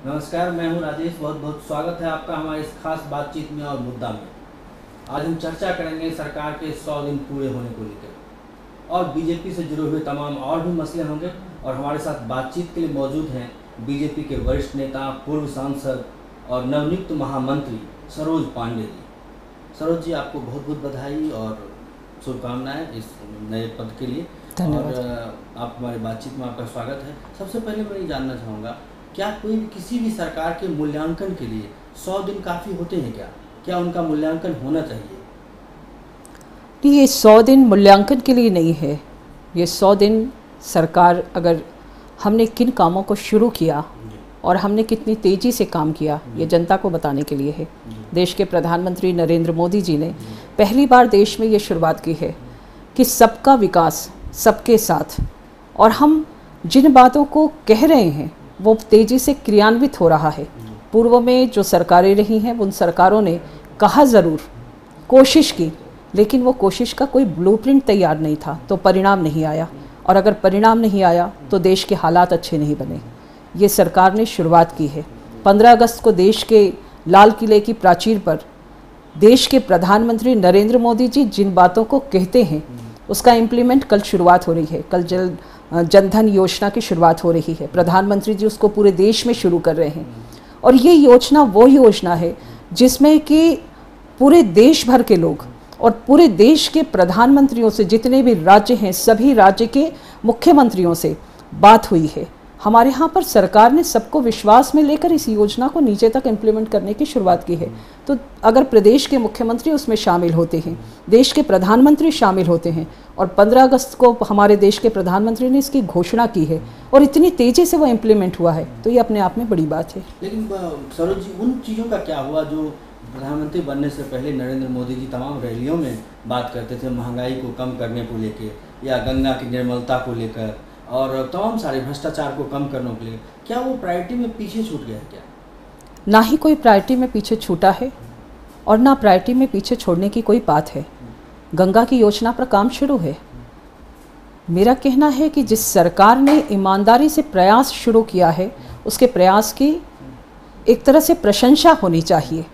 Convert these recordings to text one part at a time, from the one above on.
नमस्कार, मैं हूं राजेश। बहुत बहुत स्वागत है आपका हमारे इस खास बातचीत में और मुद्दा में। आज हम चर्चा करेंगे सरकार के 100 दिन पूरे होने को लेकर और बीजेपी से जुड़े हुए तमाम और भी मसले होंगे। और हमारे साथ बातचीत के लिए मौजूद हैं बीजेपी के वरिष्ठ नेता, पूर्व सांसद और नवनियुक्त महामंत्री सरोज पांडे जी। सरोज जी, आपको बहुत बहुत बधाई और शुभकामनाएं इस नए पद के लिए। धन्यवाद। और आप हमारे बातचीत में आपका स्वागत है। सबसे पहले मैं ये जानना चाहूँगा, क्या कोई किसी भी सरकार के मूल्यांकन के लिए 100 दिन काफ़ी होते हैं क्या उनका मूल्यांकन होना चाहिए? नहीं, ये 100 दिन मूल्यांकन के लिए नहीं है। ये 100 दिन सरकार, अगर हमने किन कामों को शुरू किया और हमने कितनी तेज़ी से काम किया, ये जनता को बताने के लिए है। देश के प्रधानमंत्री नरेंद्र मोदी जी ने पहली बार देश में ये शुरुआत की है कि सबका विकास सबके साथ, और हम जिन बातों को कह रहे हैं वो तेज़ी से क्रियान्वित हो रहा है। पूर्व में जो सरकारें रही हैं उन सरकारों ने कहा ज़रूर, कोशिश की, लेकिन वो कोशिश का कोई ब्लूप्रिंट तैयार नहीं था, तो परिणाम नहीं आया। और अगर परिणाम नहीं आया तो देश के हालात अच्छे नहीं बने। ये सरकार ने शुरुआत की है। 15 अगस्त को देश के लाल किले की प्राचीर पर देश के प्रधानमंत्री नरेंद्र मोदी जी जिन बातों को कहते हैं उसका इम्प्लीमेंट कल शुरुआत हो रही है। कल जनधन योजना की शुरुआत हो रही है। प्रधानमंत्री जी उसको पूरे देश में शुरू कर रहे हैं। और ये योजना वो योजना है जिसमें कि पूरे देश भर के लोग और पूरे देश के प्रधानमंत्रियों से, जितने भी राज्य हैं सभी राज्य के मुख्यमंत्रियों से बात हुई है। हमारे यहाँ पर सरकार ने सबको विश्वास में लेकर इस योजना को नीचे तक इम्प्लीमेंट करने की शुरुआत की है। तो अगर प्रदेश के मुख्यमंत्री उसमें शामिल होते हैं, देश के प्रधानमंत्री शामिल होते हैं, और 15 अगस्त को हमारे देश के प्रधानमंत्री ने इसकी घोषणा की है और इतनी तेज़ी से वो इम्प्लीमेंट हुआ है, तो ये अपने आप में बड़ी बात है। लेकिन सरोज जी, उन चीज़ों का क्या हुआ जो प्रधानमंत्री बनने से पहले नरेंद्र मोदी जी तमाम रैलियों में बात करते थे, महंगाई को कम करने को लेकर या गंगा की निर्मलता को लेकर और तमाम सारे भ्रष्टाचार को कम करने के लिए? क्या वो प्रायोरिटी में पीछे छूट गया है क्या? ना ही कोई प्रायोरिटी में पीछे छूटा है और ना प्रायोरिटी में पीछे छोड़ने की कोई बात है। गंगा की योजना पर काम शुरू है। मेरा कहना है कि जिस सरकार ने ईमानदारी से प्रयास शुरू किया है उसके प्रयास की एक तरह से प्रशंसा होनी चाहिए।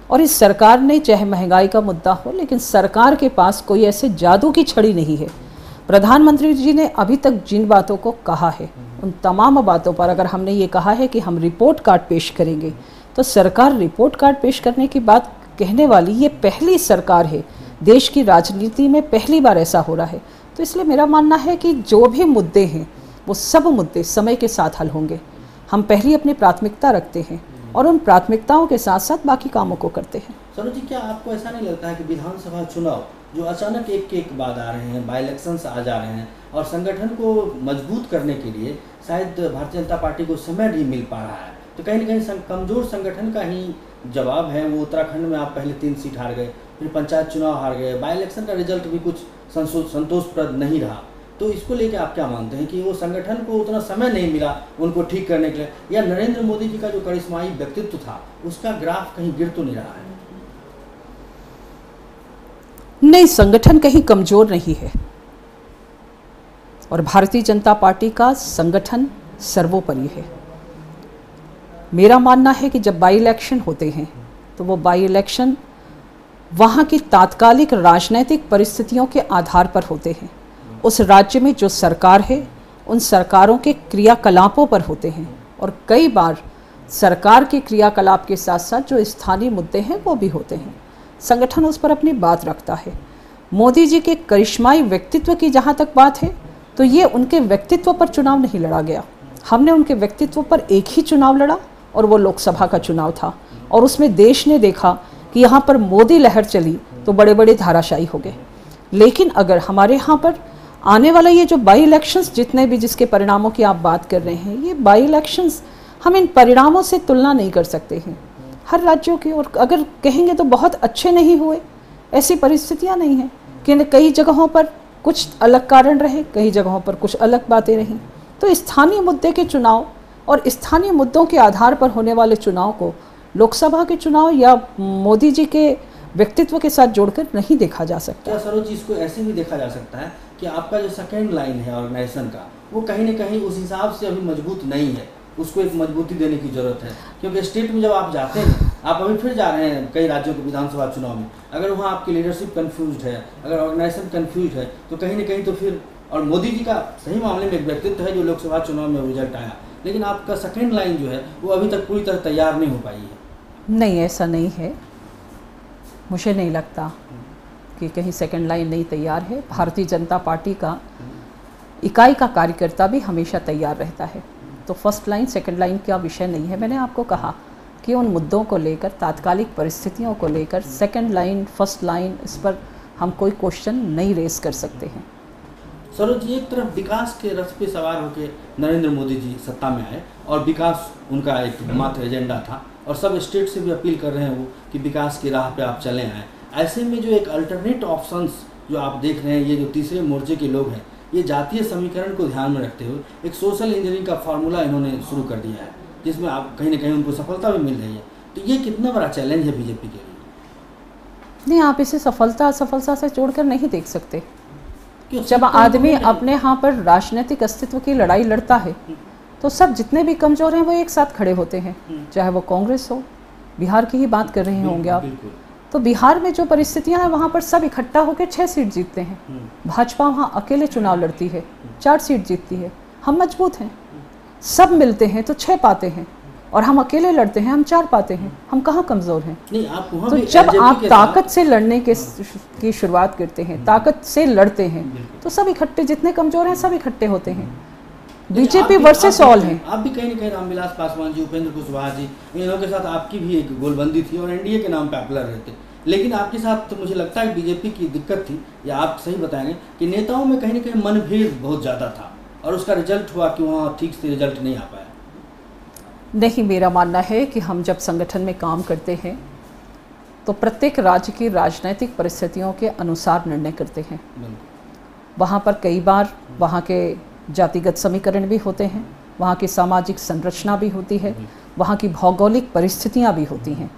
और इस सरकार ने, चाहे महंगाई का मुद्दा हो, लेकिन सरकार के पास कोई ऐसे जादू की छड़ी नहीं है। प्रधानमंत्री जी ने अभी तक जिन बातों को कहा है उन तमाम बातों पर अगर हमने ये कहा है कि हम रिपोर्ट कार्ड पेश करेंगे, तो सरकार रिपोर्ट कार्ड पेश करने की बात कहने वाली ये पहली सरकार है। देश की राजनीति में पहली बार ऐसा हो रहा है। तो इसलिए मेरा मानना है कि जो भी मुद्दे हैं वो सब मुद्दे समय के साथ हल होंगे। हम पहली अपनी प्राथमिकता रखते हैं और उन प्राथमिकताओं के साथ साथ बाकी कामों को करते हैं। सरोज जी, क्या आपको ऐसा नहीं लगता है कि विधानसभा चुनाव जो अचानक एक के एक बाद आ रहे हैं, बाई इलेक्शंस आ जा रहे हैं, और संगठन को मजबूत करने के लिए शायद भारतीय जनता पार्टी को समय नहीं मिल पा रहा है, तो कहीं ना कहीं कमजोर संगठन का ही जवाब है वो? उत्तराखंड में आप पहले 3 सीट हार गए, फिर पंचायत चुनाव हार गए, बाई इलेक्शन का रिजल्ट भी कुछ संतोषप्रद नहीं रहा। तो इसको लेकर आप क्या मानते हैं कि वो संगठन को उतना समय नहीं मिला उनको ठीक करने के लिए, या नरेंद्र मोदी जी का जो करिश्माई व्यक्तित्व था उसका ग्राफ कहीं गिर तो नहीं रहा है? नहीं, संगठन कहीं कमजोर नहीं है और भारतीय जनता पार्टी का संगठन सर्वोपरि है। मेरा मानना है कि जब बाई इलेक्शन होते हैं तो वो बाई इलेक्शन वहाँ की तात्कालिक राजनीतिक परिस्थितियों के आधार पर होते हैं। उस राज्य में जो सरकार है उन सरकारों के क्रियाकलापों पर होते हैं, और कई बार सरकार के क्रियाकलाप के साथ साथ जो स्थानीय मुद्दे हैं वो भी होते हैं। संगठन उस पर अपनी बात रखता है। मोदी जी के करिश्माई व्यक्तित्व की जहाँ तक बात है तो ये उनके व्यक्तित्व पर चुनाव नहीं लड़ा गया। हमने उनके व्यक्तित्व पर एक ही चुनाव लड़ा और वो लोकसभा का चुनाव था, और उसमें देश ने देखा कि यहाँ पर मोदी लहर चली तो बड़े बड़े धाराशायी हो गए। लेकिन अगर हमारे यहाँ पर आने वाला ये जो बाई इलेक्शंस जितने भी जिसके परिणामों की आप बात कर रहे हैं, ये बाई इलेक्शंस हम इन परिणामों से तुलना नहीं कर सकते हैं हर राज्यों की। और अगर कहेंगे तो बहुत अच्छे नहीं हुए, ऐसी परिस्थितियाँ नहीं हैं कि कई जगहों पर कुछ अलग कारण रहे, कई जगहों पर कुछ अलग बातें रहीं। तो स्थानीय मुद्दे के चुनाव और स्थानीय मुद्दों के आधार पर होने वाले चुनाव को लोकसभा के चुनाव या मोदी जी के व्यक्तित्व के साथ जोड़कर नहीं देखा जा सकता। क्या सरोज जी, इसको ऐसे भी देखा जा सकता है कि आपका जो सेकेंड लाइन है ऑर्गेनाइजेशन का, वो कहीं ना कहीं उस हिसाब से अभी मजबूत नहीं है? उसको एक मजबूती देने की ज़रूरत है। क्योंकि स्टेट में जब आप जाते हैं, आप अभी फिर जा रहे हैं कई राज्यों के विधानसभा चुनाव में, अगर वहाँ आपकी लीडरशिप कन्फ्यूज है, अगर ऑर्गेनाइजेशन कन्फ्यूज है, तो कहीं ना कहीं तो फिर, और मोदी जी का सही मामले में एक व्यक्तित्व है जो लोकसभा चुनाव में रिजल्ट आया, लेकिन आपका सेकेंड लाइन जो है वो अभी तक पूरी तरह तैयार नहीं हो पाई है। नहीं, ऐसा नहीं है, मुझे नहीं लगता कि कहीं सेकंड लाइन नहीं तैयार है। भारतीय जनता पार्टी का इकाई का कार्यकर्ता भी हमेशा तैयार रहता है, तो फर्स्ट लाइन सेकंड लाइन का विषय नहीं है। मैंने आपको कहा कि उन मुद्दों को लेकर, तात्कालिक परिस्थितियों को लेकर सेकंड लाइन फर्स्ट लाइन, इस पर हम कोई क्वेश्चन नहीं रेस कर सकते हैं। सरोज जी, एक तरफ विकास के रथ पे सवार होकर नरेंद्र मोदी जी सत्ता में आए और विकास उनका एक मात्र एजेंडा था, और सब स्टेट से भी अपील कर रहे हैं वो कि विकास की राह पे आप चले आएँ। ऐसे में जो एक अल्टरनेट ऑप्शंस जो आप देख रहे हैं, ये जो तीसरे मोर्चे के लोग हैं, ये जातीय समीकरण को ध्यान में रखते हुए एक सोशल इंजीनियरिंग का फार्मूला इन्होंने शुरू कर दिया है, जिसमें आप कहीं ना कहीं उनको सफलता भी मिल रही है। तो ये कितना बड़ा चैलेंज है बीजेपी के लिए? नहीं, आप इसे सफलता असफलता से जोड़कर नहीं देख सकते। क्यों? जब आदमी अपने यहाँ पर राजनीतिक अस्तित्व की लड़ाई लड़ता है, तो सब जितने भी कमज़ोर हैं वो एक साथ खड़े होते हैं, चाहे वो कांग्रेस हो, बिहार की ही बात कर रहे होंगे आप, तो बिहार में जो परिस्थितियां हैं वहाँ पर सब इकट्ठा होकर 6 सीट जीतते हैं। भाजपा वहाँ अकेले चुनाव लड़ती है, 4 सीट जीतती है। हम मजबूत हैं, सब मिलते हैं तो 6 पाते हैं, और हम अकेले लड़ते हैं, हम 4 पाते हैं। हम कहाँ कमज़ोर हैं? नहीं, आप वहाँ तो भी जब LJP आप के ताकत से लड़ने की शुरुआत करते हैं, ताकत से लड़ते हैं, तो सब इकट्ठे, जितने कमज़ोर हैं सब इकट्ठे होते हैं। बीजेपी वर्सेस ऑल है। आप भी कहीं ना कहीं रामविलास पासवान जी, उपेंद्र कुशवाहा जी, इन लोगों के साथ आपकी भी एक गोलबंदी थी और एनडीए के नाम पे आप लड़ रहे थे, लेकिन आपके साथ तो मुझे लगता है बीजेपी की दिक्कत थी, या आप सही बताएंगे कि नेताओं में कहीं ना कहीं मनभेद बहुत ज़्यादा था, और उसका रिजल्ट हुआ कि वहाँ ठीक से रिजल्ट नहीं आ पाया। नहीं, मेरा मानना है कि हम जब संगठन में काम करते हैं तो प्रत्येक राज्य की राजनीतिक परिस्थितियों के अनुसार निर्णय करते हैं। वहाँ पर कई बार वहाँ के जातिगत समीकरण भी होते हैं, वहाँ की सामाजिक संरचना भी होती है, वहाँ की भौगोलिक परिस्थितियाँ भी होती हैं।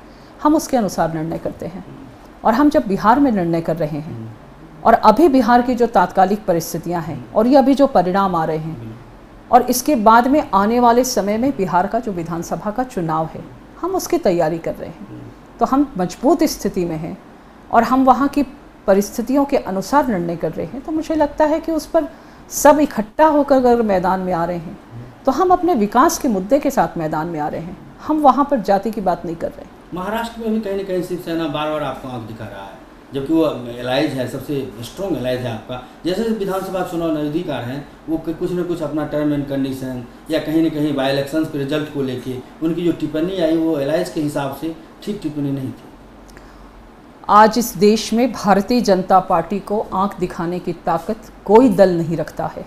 हम उसके अनुसार निर्णय करते हैं, और हम जब बिहार में निर्णय कर रहे हैं, और अभी बिहार की जो तात्कालिक परिस्थितियाँ हैं और ये अभी जो परिणाम आ रहे हैं, और इसके बाद में आने वाले समय में बिहार का जो विधानसभा का चुनाव है, हम उसकी तैयारी कर रहे हैं, तो हम मजबूत स्थिति में हैं और हम वहाँ की परिस्थितियों के अनुसार निर्णय कर रहे हैं। तो मुझे लगता है कि उस पर सब इकट्ठा होकर अगर मैदान में आ रहे हैं, तो हम अपने विकास के मुद्दे के साथ मैदान में आ रहे हैं, हम वहाँ पर जाति की बात नहीं कर रहे। महाराष्ट्र में भी कहीं ना कहीं शिवसेना बार बार आपको आंख दिखा रहा है, जबकि वो एलाइज है, सबसे स्ट्रॉन्ग एलाइज है आपका। जैसे विधानसभा चुनाव नज़दीक आ रहे हैं, वो कुछ न कुछ अपना टर्म एंड कंडीशन या कहीं ना कहीं बाई इलेक्शंस के रिजल्ट को लेके उनकी जो टिप्पणी आई, वो एलाइज के हिसाब से ठीक टिप्पणी नहीं थी। आज इस देश में भारतीय जनता पार्टी को आंख दिखाने की ताकत कोई दल नहीं रखता है।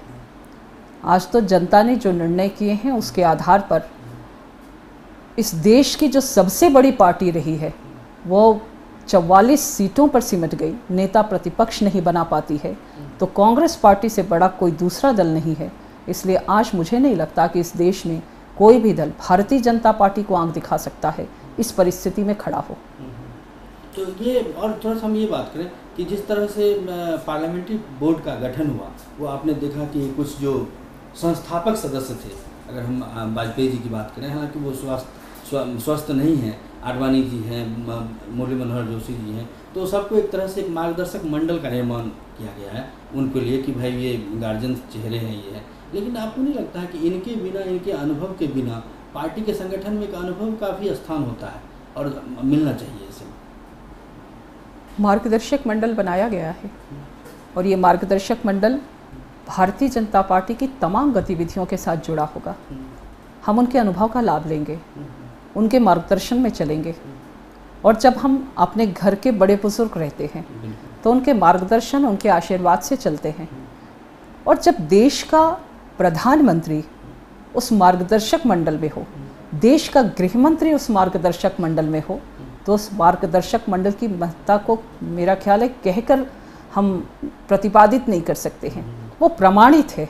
आज तो जनता ने जो निर्णय किए हैं उसके आधार पर इस देश की जो सबसे बड़ी पार्टी रही है वो 44 सीटों पर सिमट गई, नेता प्रतिपक्ष नहीं बना पाती है, तो कांग्रेस पार्टी से बड़ा कोई दूसरा दल नहीं है। इसलिए आज मुझे नहीं लगता कि इस देश में कोई भी दल भारतीय जनता पार्टी को आंख दिखा सकता है इस परिस्थिति में खड़ा हो। तो ये, और थोड़ा सा हम ये बात करें कि जिस तरह से पार्लियामेंट्री बोर्ड का गठन हुआ, वो आपने देखा कि कुछ जो संस्थापक सदस्य थे, अगर हम वाजपेयी जी की बात करें, हालांकि वो स्वस्थ नहीं हैं, आडवाणी जी हैं, मुरली मनोहर जोशी जी हैं, तो सबको एक तरह से एक मार्गदर्शक मंडल का निर्माण किया गया है उनके लिए कि भाई ये गार्जियन चेहरे हैं, ये है। लेकिन आपको नहीं लगता है कि इनके बिना, इनके अनुभव के बिना पार्टी के संगठन में एक अनुभव का भी स्थान होता है और मिलना चाहिए इसे? मार्गदर्शक मंडल बनाया गया है और ये मार्गदर्शक मंडल भारतीय जनता पार्टी की तमाम गतिविधियों के साथ जुड़ा होगा। हम उनके अनुभव का लाभ लेंगे, उनके मार्गदर्शन में चलेंगे, और जब हम अपने घर के बड़े बुजुर्ग रहते हैं तो उनके मार्गदर्शन, उनके आशीर्वाद से चलते हैं। और जब देश का प्रधानमंत्री उस मार्गदर्शक मंडल में हो, देश का गृह मंत्री उस मार्गदर्शक मंडल में हो, तो उस मार्गदर्शक मंडल की महत्ता को मेरा ख्याल है कहकर हम प्रतिपादित नहीं कर सकते हैं। वो प्रमाणित है,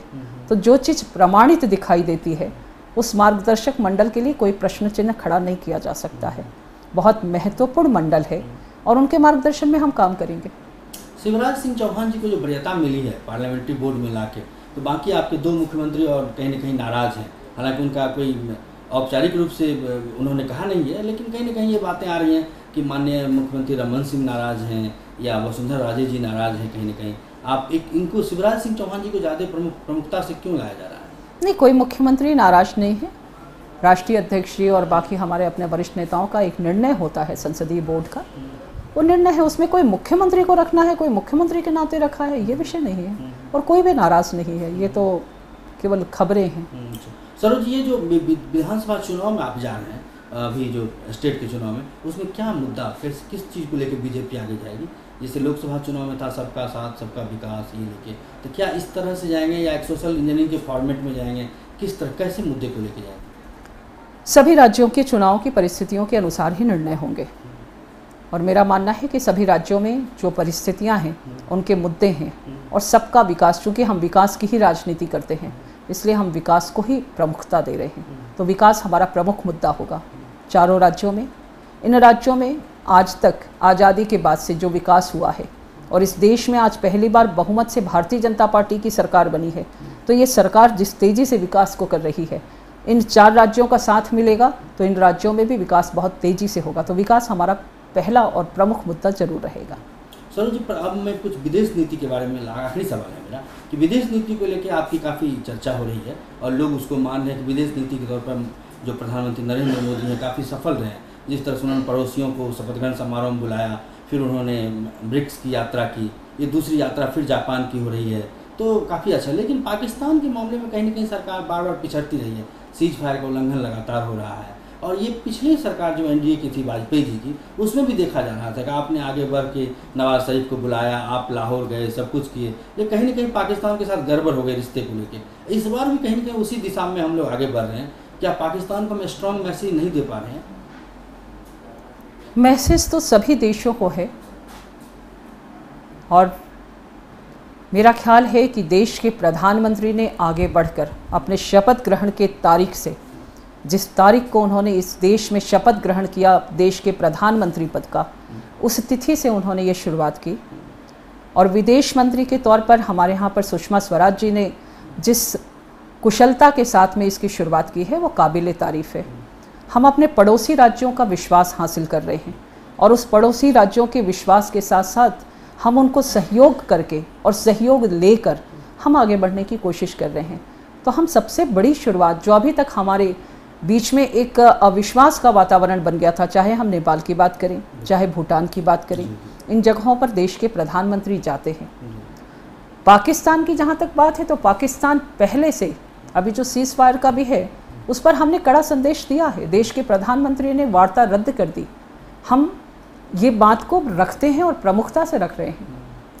तो जो चीज़ प्रमाणित दिखाई देती है उस मार्गदर्शक मंडल के लिए कोई प्रश्न चिन्ह खड़ा नहीं किया जा सकता है। बहुत महत्वपूर्ण मंडल है और उनके मार्गदर्शन में हम काम करेंगे। शिवराज सिंह चौहान जी को जो वरीयता मिली है पार्लियामेंट्री बोर्ड में लाके, तो बाकी आपके 2 मुख्यमंत्री और कहीं ना कहीं नाराज़ हैं। हालांकि उनका कोई औपचारिक रूप से उन्होंने कहा नहीं है, लेकिन कहीं ना कहीं ये बातें आ रही हैं कि माननीय मुख्यमंत्री रमन सिंह नाराज़ हैं या वसुंधरा राजे जी नाराज़ हैं। कहीं ना कहीं आप इनको शिवराज सिंह चौहान जी को ज़्यादा प्रमुखता से क्यों लाया जा रहा है? नहीं, कोई मुख्यमंत्री नाराज़ नहीं है। राष्ट्रीय अध्यक्ष जी और बाकी हमारे अपने वरिष्ठ नेताओं का एक निर्णय होता है संसदीय बोर्ड का, वो निर्णय है, उसमें कोई मुख्यमंत्री को रखना है, कोई मुख्यमंत्री के नाते रखा है, ये विषय नहीं है और कोई भी नाराज़ नहीं है। ये तो केवल खबरें हैं। सरोज, ये जो विधानसभा चुनाव में आप जा रहे हैं, अभी जो स्टेट के चुनाव में, उसमें क्या मुद्दा, किस चीज़ को लेकर बीजेपी आगे जाएगी? जैसे लोकसभा चुनाव में था सबका साथ सबका विकास, ये लेके, तो क्या इस तरह से जाएंगे या एक सोशल इंजीनियरिंग के फॉर्मेट में जाएंगे? किस तरह, कैसे मुद्दे को लेके जाएंगे? सभी राज्यों के चुनाव की परिस्थितियों के अनुसार ही निर्णय होंगे और मेरा मानना है कि सभी राज्यों में जो परिस्थितियां हैं, उनके मुद्दे हैं और सबका विकास, चूँकि हम विकास की ही राजनीति करते हैं इसलिए हम विकास को ही प्रमुखता दे रहे हैं, तो विकास हमारा प्रमुख मुद्दा होगा चारों राज्यों में। इन राज्यों में आज तक आज़ादी के बाद से जो विकास हुआ है और इस देश में आज पहली बार बहुमत से भारतीय जनता पार्टी की सरकार बनी है, तो ये सरकार जिस तेज़ी से विकास को कर रही है, इन 4 राज्यों का साथ मिलेगा तो इन राज्यों में भी विकास बहुत तेज़ी से होगा, तो विकास हमारा पहला और प्रमुख मुद्दा जरूर रहेगा। सरोज जी, पर अब मैं कुछ विदेश नीति के बारे में आखिरी सवाल है मेरा कि विदेश नीति को लेकर आपकी काफ़ी चर्चा हो रही है और लोग उसको मान रहे हैं कि विदेश नीति के तौर पर जो प्रधानमंत्री नरेंद्र मोदी हैं काफ़ी सफल रहे हैं। जिस तरह से उन्होंने पड़ोसियों को शपथ ग्रहण समारोह में बुलाया, फिर उन्होंने ब्रिक्स की यात्रा की, ये दूसरी यात्रा फिर जापान की हो रही है, तो काफ़ी अच्छा। लेकिन पाकिस्तान के मामले में कहीं ना कहीं सरकार बार बार पिछड़ती रही है, सीज फायर का उल्लंघन लगातार हो रहा है और ये पिछली सरकार जो एनडीए की थी वाजपेयी जी की, उसमें भी देखा जा रहा था कि आपने आगे बढ़ के नवाज शरीफ को बुलाया, आप लाहौर गए, सब कुछ किए, लेकिन कहीं ना कहीं पाकिस्तान के साथ गड़बड़ हो गई रिश्ते को लेकर। इस बार भी कहीं ना कहीं उसी दिशा में हम लोग आगे बढ़ रहे हैं। क्या पाकिस्तान को हम स्ट्रॉन्ग मैसेज नहीं दे पा रहे हैं? मैसेज तो सभी देशों को है और मेरा ख्याल है कि देश के प्रधानमंत्री ने आगे बढ़कर अपने शपथ ग्रहण के तारीख से, जिस तारीख को उन्होंने इस देश में शपथ ग्रहण किया देश के प्रधानमंत्री पद का, उस तिथि से उन्होंने ये शुरुआत की और विदेश मंत्री के तौर पर हमारे यहाँ पर सुषमा स्वराज जी ने जिस कुशलता के साथ में इसकी शुरुआत की है वो काबिल तारीफ़ है। हम अपने पड़ोसी राज्यों का विश्वास हासिल कर रहे हैं और उस पड़ोसी राज्यों के विश्वास के साथ साथ हम उनको सहयोग करके और सहयोग लेकर हम आगे बढ़ने की कोशिश कर रहे हैं। तो हम सबसे बड़ी शुरुआत, जो अभी तक हमारे बीच में एक अविश्वास का वातावरण बन गया था, चाहे हम नेपाल की बात करें, चाहे भूटान की बात करें, इन जगहों पर देश के प्रधानमंत्री जाते हैं। पाकिस्तान की जहाँ तक बात है तो पाकिस्तान पहले से, अभी जो सीज़ फायर का भी है उस पर हमने कड़ा संदेश दिया है, देश के प्रधानमंत्री ने वार्ता रद्द कर दी। हम ये बात को रखते हैं और प्रमुखता से रख रहे हैं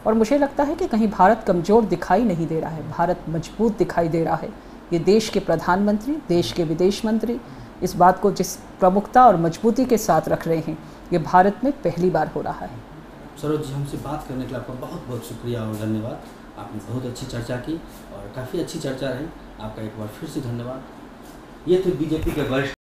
और मुझे लगता है कि कहीं भारत कमज़ोर दिखाई नहीं दे रहा है, भारत मजबूत दिखाई दे रहा है। ये देश के प्रधानमंत्री, देश के विदेश मंत्री इस बात को जिस प्रमुखता और मजबूती के साथ रख रहे हैं, ये भारत में पहली बार हो रहा है। सरोज जी, हमसे बात करने के लिए आपका बहुत बहुत शुक्रिया और धन्यवाद। आपने बहुत अच्छी चर्चा की और काफ़ी अच्छी चर्चा रही, आपका एक बार फिर से धन्यवाद। ये थे बीजेपी के वरिष्ठ